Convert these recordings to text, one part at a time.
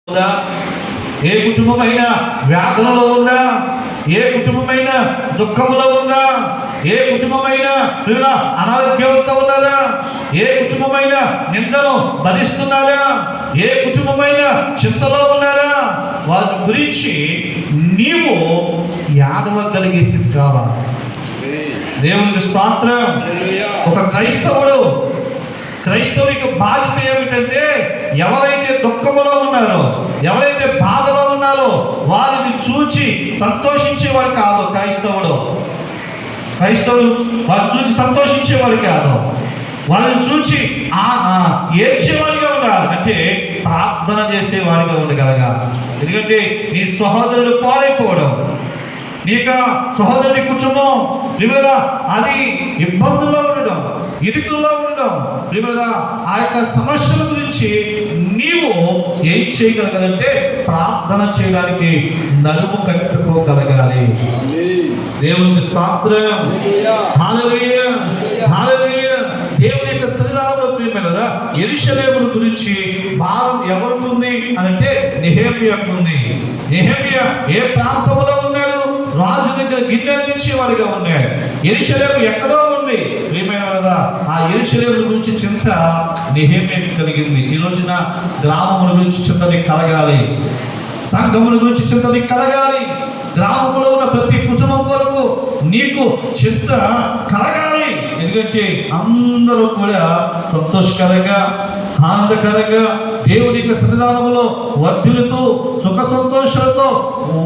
ఉందా? ఏ కుటుంబమైనా వ్యాధులలో ఉందా? ఏ కుటుంబమైనా దుఃఖములో ఉందా? ఏ కుటుంబమైనా అనారోగ్యంతో ఉన్నారా? ఏ కుటుంబమైనా నిందను భరిస్తున్నారా? ఏ కుటుంబమైనా చింతలో ఉన్నారా? వారి గురించి నీవు యాదవగలిగే స్థితి కావాలి. దేవునికి స్తోత్రం. ఒక క్రైస్తవునికి బాధ్యత ఏమిటంటే, ఎవరైతే దుఃఖములో ఉన్నారో, ఎవరైతే బాధలో ఉన్నారో వారిని చూచి సంతోషించేవాడు కాదు క్రైస్తవుడు వారిని చూసి సంతోషించేవాడు కాదు, వాళ్ళని చూచి ఏడ్చేవాడిగా ఉండాలి. అంటే ప్రార్థన చేసేవాడిగా ఉండగలగాలి. ఎందుకంటే నీ సహోదరుడు పాడైపోవడం, నీ యొక్క సహోదరుడి కుటుంబం అది ఇబ్బందుల్లో ఉండడం, ఇరుకుల్లో ఉండడం, ఆ యొక్క సమస్యల గురించి నీవు ఏం చేయగలగాలంటే ప్రార్థన చేయడానికి నడుము కట్టుకోగలగాలి. దేవునికి స్తోత్రం. హల్లెలూయా, హల్లెలూయా. దేవుని యొక్క సన్నిధానంలో ప్రియమైన యెరూషలేము గురించి భారం ఎవరికి ఉంది అంటే నెహెమ్యాకు ఉంది. నెహెమ్యా ఏ ప్రాంతంలో ఉన్నాడు? రాజు దగ్గర గిన్నెందించేవాడిగా ఉన్నాడు. యెరూషలేము ఎక్కడో ఉంది. ప్రియమైన ఆ యెరూషలేము గురించి చింత నెహెమ్యాకు కలిగింది. ఈ రోజున గ్రామముల గురించి చింత నీకు కలగాలి, సంఘముల గురించి చింత నీకు కలగాలి, గ్రామంలో ఉన్న ప్రతి కుటుంబం వరకు నీకు చింత కలగాలి. ఎందుకంటే అందరూ కూడా సంతోషకరంగా, ఆనందకరంగా దేవుడి యొక్క సన్నిధానంలో వర్ధిల్లుతూ సుఖ సంతోషాలతో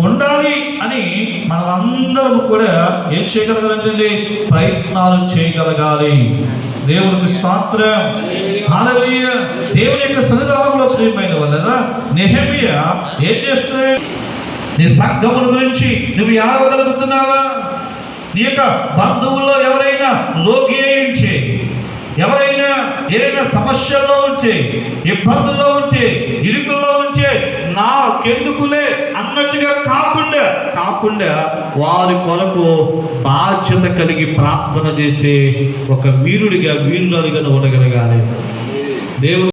ఉండాలి అని మనం అందరం కూడా ఏం చేయగలగాలంటే ప్రయత్నాలు చేయగలగాలి. దేవునికి స్తోత్రం. హల్లెలూయా. దేవుని యొక్క సన్నిధానంలో ప్రియమైన వలన నెహెమ్యా ఏం చేస్తున్నాడు? నీ సంఘముల గురించి నువ్వు ఏడవగలుగుతున్నావా? నీ యొక్క బంధువుల్లో ఎవరైనా లోకి ఉంటే, ఎవరైనా ఏదైనా సమస్యల్లో ఉంటే, ఇబ్బందుల్లో ఉంటే, ఇరుకుల్లో ఉంటే నాకెందుకులే అన్నట్టుగా కాకుండా వారి కొరకు బాధ్యత కలిగి ప్రార్థన చేసే ఒక వీరుడిగా ఉండగలగాలి. దేవుడు